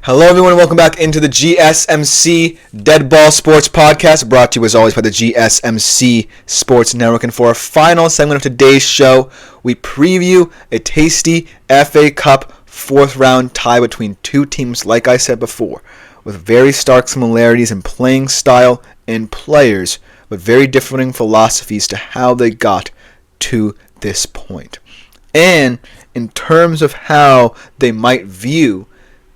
Hello, everyone, and welcome back into the GSMC Dead Ball Sports Podcast, brought to you as always by the GSMC Sports Network. And for our final segment of today's show, we preview a tasty FA Cup fourth round tie between two teams, like I said before, with very stark similarities in playing style and players, but very differing philosophies to how they got to this point. And in terms of how they might view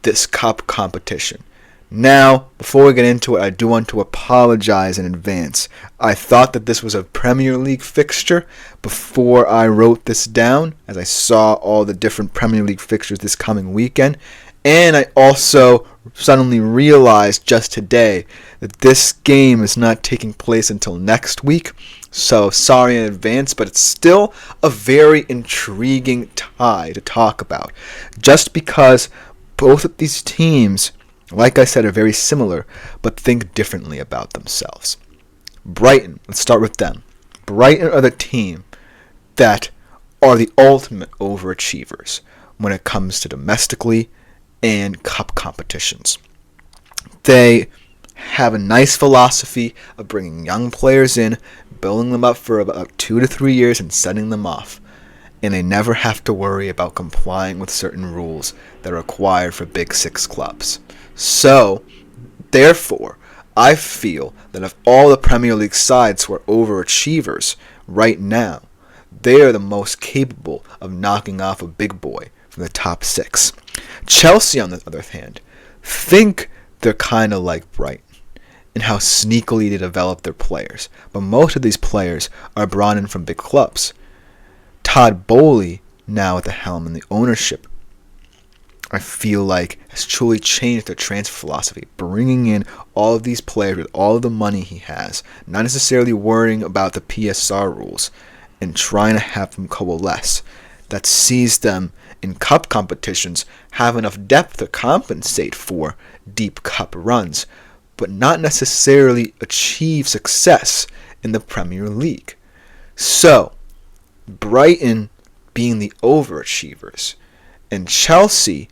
this cup competition. Now, before we get into it, I do want to apologize in advance. I thought that this was a Premier League fixture before I wrote this down, as I saw all the different Premier League fixtures this coming weekend. And I also suddenly realized just today that this game is not taking place until next week. So sorry in advance, but it's still a very intriguing tie to talk about. Just because both of these teams, like I said, are very similar, but think differently about themselves. Brighton, let's start with them. Brighton are the team that are the ultimate overachievers when it comes to domestically and cup competitions. They have a nice philosophy of bringing young players in, building them up for about 2 to 3 years, and sending them off. And they never have to worry about complying with certain rules that are required for Big Six clubs. So, therefore, I feel that of all the Premier League sides who are overachievers right now, they are the most capable of knocking off a big boy from the top six. Chelsea, on the other hand, think they're kind of like Brighton in how sneakily they develop their players. But most of these players are brought in from big clubs. Todd Bowley, now at the helm and the ownership, I feel like has truly changed their transfer philosophy, bringing in all of these players with all of the money he has, not necessarily worrying about the PSR rules, and trying to have them coalesce. That sees them in cup competitions have enough depth to compensate for deep cup runs, but not necessarily achieve success in the Premier League. So, Brighton being the overachievers, and Chelsea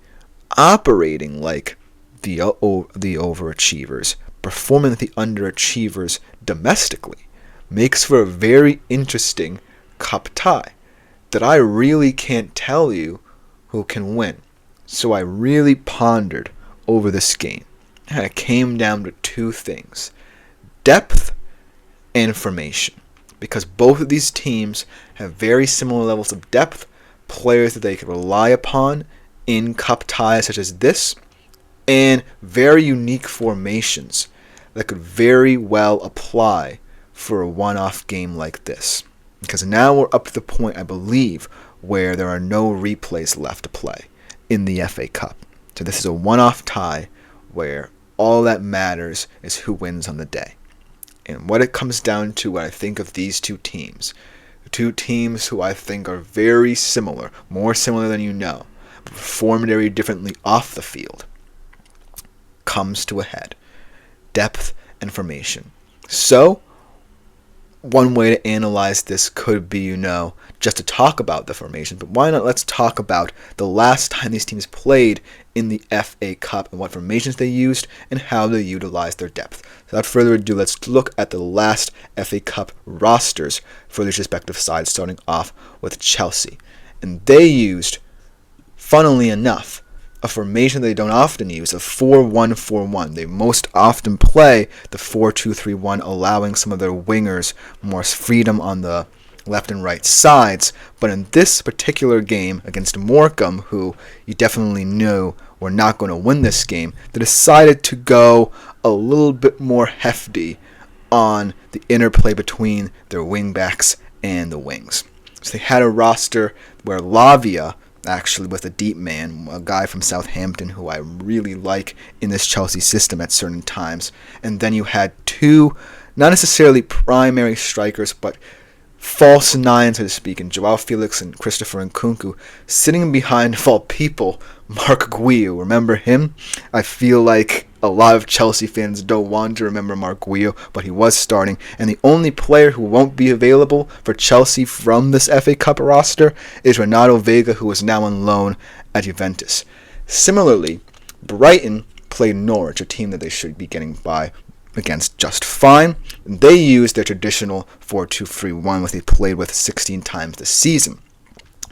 operating like the overachievers, performing like the underachievers domestically, makes for a very interesting cup tie that I really can't tell you who can win. So I really pondered over this game, and it came down to two things: depth and formation. Because both of these teams have very similar levels of depth, players that they can rely upon in cup ties such as this, and very unique formations that could very well apply for a one-off game like this. Because now we're up to the point, I believe, where there are no replays left to play in the FA Cup. So this is a one-off tie where all that matters is who wins on the day. And what it comes down to when I think of these two teams who I think are very similar, more similar than you know, but perform very differently off the field, comes to a head: depth and formation. So, one way to analyze this could be, just to talk about the formation, but why not let's talk about the last time these teams played in the FA Cup and what formations they used and how they utilized their depth. So without further ado, let's look at the last FA Cup rosters for these respective sides, starting off with Chelsea. And they used, funnily enough, a formation they don't often use, a 4-1-4-1. They most often play the 4-2-3-1, allowing some of their wingers more freedom on the left and right sides. But in this particular game against Morecambe, who you definitely knew were not going to win this game, they decided to go a little bit more hefty on the interplay between their wingbacks and the wings. So they had a roster where Lavia, actually with a deep man, a guy from Southampton who I really like in this Chelsea system at certain times. And then you had two, not necessarily primary strikers, but false nines, so to speak, in Joao Felix and Christopher Nkunku, sitting behind, of all people, Mark Guiu. Remember him? I feel like a lot of Chelsea fans don't want to remember Mark Guiu, but he was starting. And the only player who won't be available for Chelsea from this FA Cup roster is Renato Vega, who is now on loan at Juventus. Similarly, Brighton played Norwich, a team that they should be getting by against just fine. They used their traditional 4-2-3-1, which they played with 16 times this season.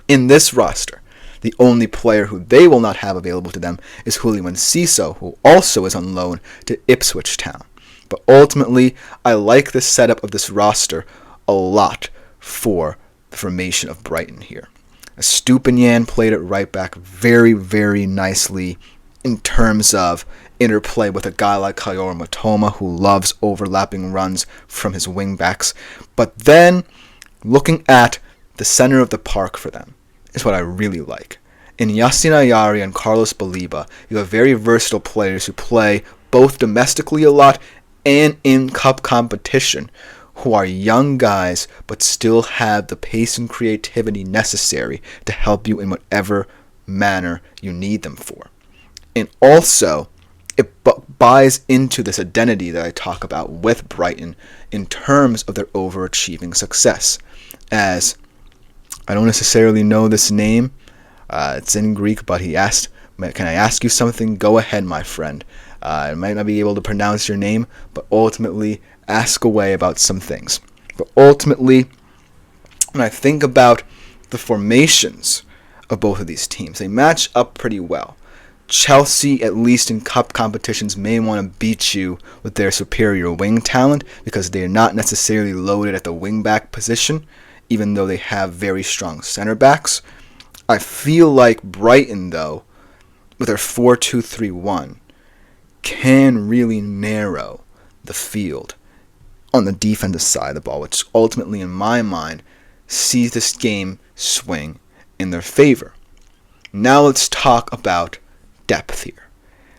In this roster, the only player who they will not have available to them is Julian Enciso, who also is on loan to Ipswich Town. But ultimately, I like the setup of this roster a lot for the formation of Brighton here. Estupiñán played at right back very, very nicely in terms of interplay with a guy like Kaoru Mitoma, who loves overlapping runs from his wing backs. But then, looking at the center of the park for them is what I really like. In Yacine Ayari and Carlos Baliba, you have very versatile players who play both domestically a lot and in cup competition, who are young guys but still have the pace and creativity necessary to help you in whatever manner you need them for. And also, it buys into this identity that I talk about with Brighton in terms of their overachieving success. As I don't necessarily know this name, it's in Greek, but he asked, "Can I ask you something? Go ahead, my friend." I might not be able to pronounce your name, but ultimately ask away about some things. But ultimately, when I think about the formations of both of these teams, they match up pretty well. Chelsea, at least in cup competitions, may want to beat you with their superior wing talent because they are not necessarily loaded at the wing-back position, even though they have very strong center backs. I feel like Brighton, though, with their 4-2-3-1, can really narrow the field on the defensive side of the ball, which ultimately, in my mind, sees this game swing in their favor. Now let's talk about depth here,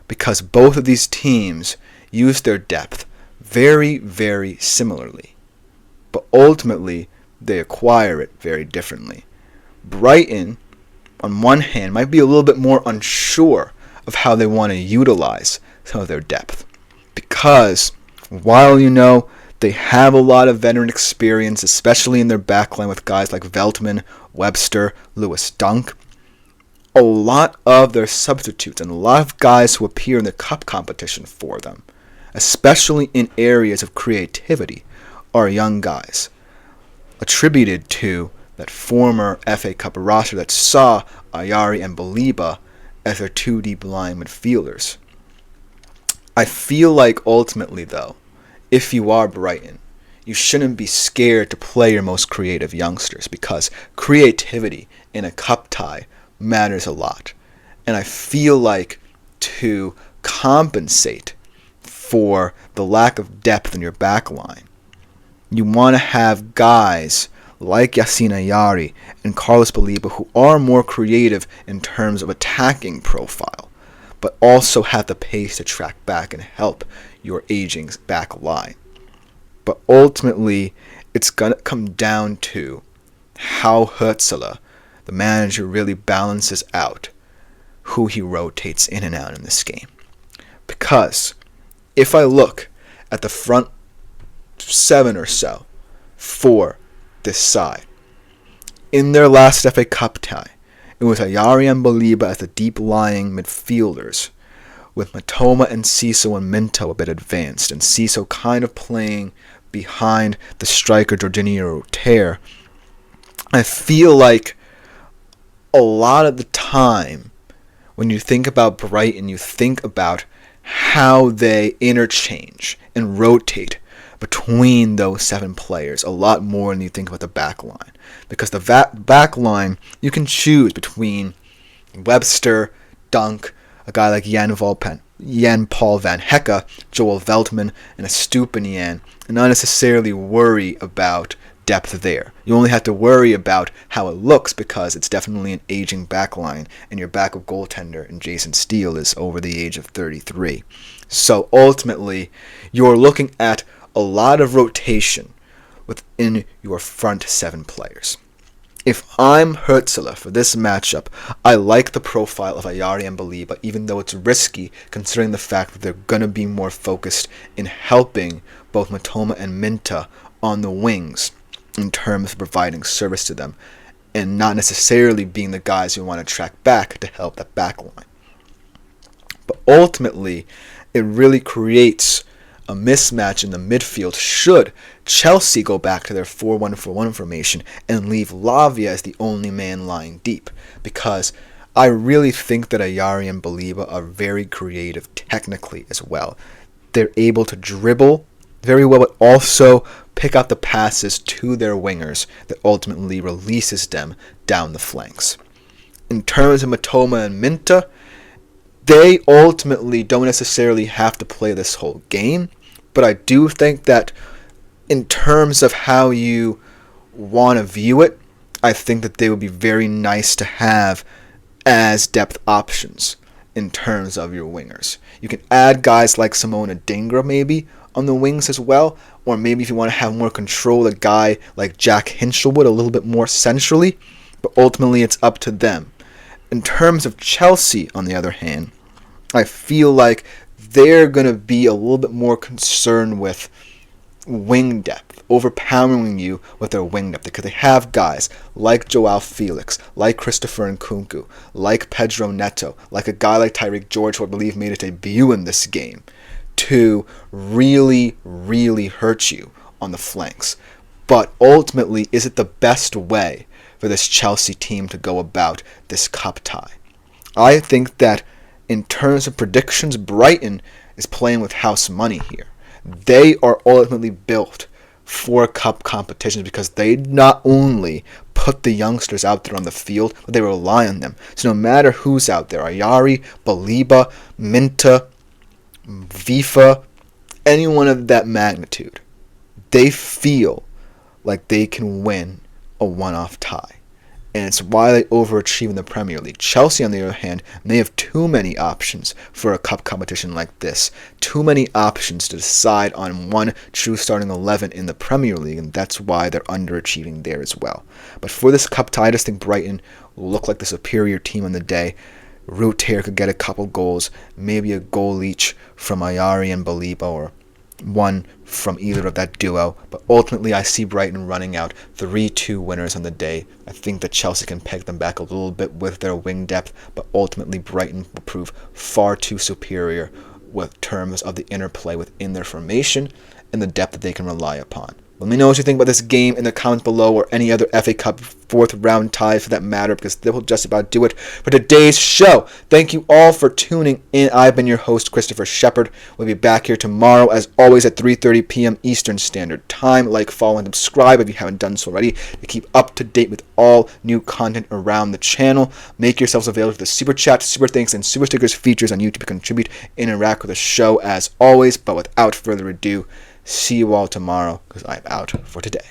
because both of these teams use their depth very, very similarly, but ultimately they acquire it very differently. Brighton, on one hand, might be a little bit more unsure of how they want to utilize some of their depth, because while they have a lot of veteran experience, especially in their backline with guys like Veltman, Webster, Lewis Dunk, a lot of their substitutes and a lot of guys who appear in the cup competition for them, especially in areas of creativity, are young guys, attributed to that former FA Cup roster that saw Ayari and Baliba as their two deep line midfielders. I feel like ultimately, though, if you are Brighton, you shouldn't be scared to play your most creative youngsters, because creativity in a cup tie matters a lot. And I feel like to compensate for the lack of depth in your back line, you want to have guys like Yacine Ayari and Carlos Baliba who are more creative in terms of attacking profile, but also have the pace to track back and help your aging back line. But ultimately, it's going to come down to how Hutzela, the manager, really balances out who he rotates in and out in this game. Because if I look at the front 7 or so for this side, in their last FA Cup tie, it was Ayari and Baliba as the deep-lying midfielders, with Mitoma and Enciso and Minto a bit advanced, and Enciso kind of playing behind the striker Jorginho Roter. I feel like a lot of the time, when you think about Brighton, you think about how they interchange and rotate between those 7 players a lot more than you think about the back line. Because the back line, you can choose between Webster, Dunk, a guy like Jan-Paul van Hecke, Joel Veltman, and Estupiñán, and not necessarily worry about depth there. You only have to worry about how it looks, because it's definitely an aging backline, and your backup goaltender in Jason Steele is over the age of 33. So ultimately, you're looking at a lot of rotation within your front 7 players. If I'm Hutzela for this matchup, I like the profile of Ayari and Baliba, even though it's risky considering the fact that they're going to be more focused in helping both Mitoma and Minta on the wings in terms of providing service to them, and not necessarily being the guys who want to track back to help that back line. But ultimately, it really creates a mismatch in the midfield should Chelsea go back to their 4-1-4-1 formation and leave Lavia as the only man lying deep. Because I really think that Ayari and Baliba are very creative technically as well. They're able to dribble very well, but also pick out the passes to their wingers that ultimately releases them down the flanks. In terms of Matoma and Minta, they ultimately don't necessarily have to play this whole game, but I do think that in terms of how you want to view it, I think that they would be very nice to have as depth options in terms of your wingers. You can add guys like Simona Dingra maybe on the wings as well, or maybe if you want to have more control, a guy like Jack Hinchelwood a little bit more centrally, but ultimately it's up to them. In terms of Chelsea, on the other hand, I feel like they're going to be a little bit more concerned with wing depth, overpowering you with their wing depth, because they have guys like Joao Felix, like Christopher Nkunku, like Pedro Neto, like a guy like Tyreek George, who I believe made his debut in this game, to really, really hurt you on the flanks. But ultimately, is it the best way for this Chelsea team to go about this cup tie? I think that in terms of predictions, Brighton is playing with house money here. They are ultimately built for cup competitions because they not only put the youngsters out there on the field, but they rely on them. So no matter who's out there, Ayari, Baliba, Minta, Vifa, anyone of that magnitude, they feel like they can win a one-off tie. And it's why they overachieve in the Premier League. Chelsea, on the other hand, they have too many options for a cup competition like this. Too many options to decide on one true starting 11 in the Premier League, and that's why they're underachieving there as well. But for this cup tie, I just think Brighton will look like the superior team on the day. Root Tear could get a couple goals, maybe a goal each from Ayari and Baliba, or one from either of that duo, but ultimately I see Brighton running out 3-2 winners on the day. I think that Chelsea can peg them back a little bit with their wing depth, but ultimately Brighton will prove far too superior with terms of the interplay within their formation and the depth that they can rely upon. Let me know what you think about this game in the comments below, or any other FA Cup fourth round ties for that matter, because that will just about do it for today's show. Thank you all for tuning in. I've been your host, Christopher Shepard. We'll be back here tomorrow, as always, at 3:30 p.m. Eastern Standard Time. Like, follow, and subscribe if you haven't done so already to keep up to date with all new content around the channel. Make yourselves available to the Super Chat, Super Thanks, and Super Stickers features on YouTube to contribute, interact with the show as always. But without further ado, see you all tomorrow, because I'm out for today.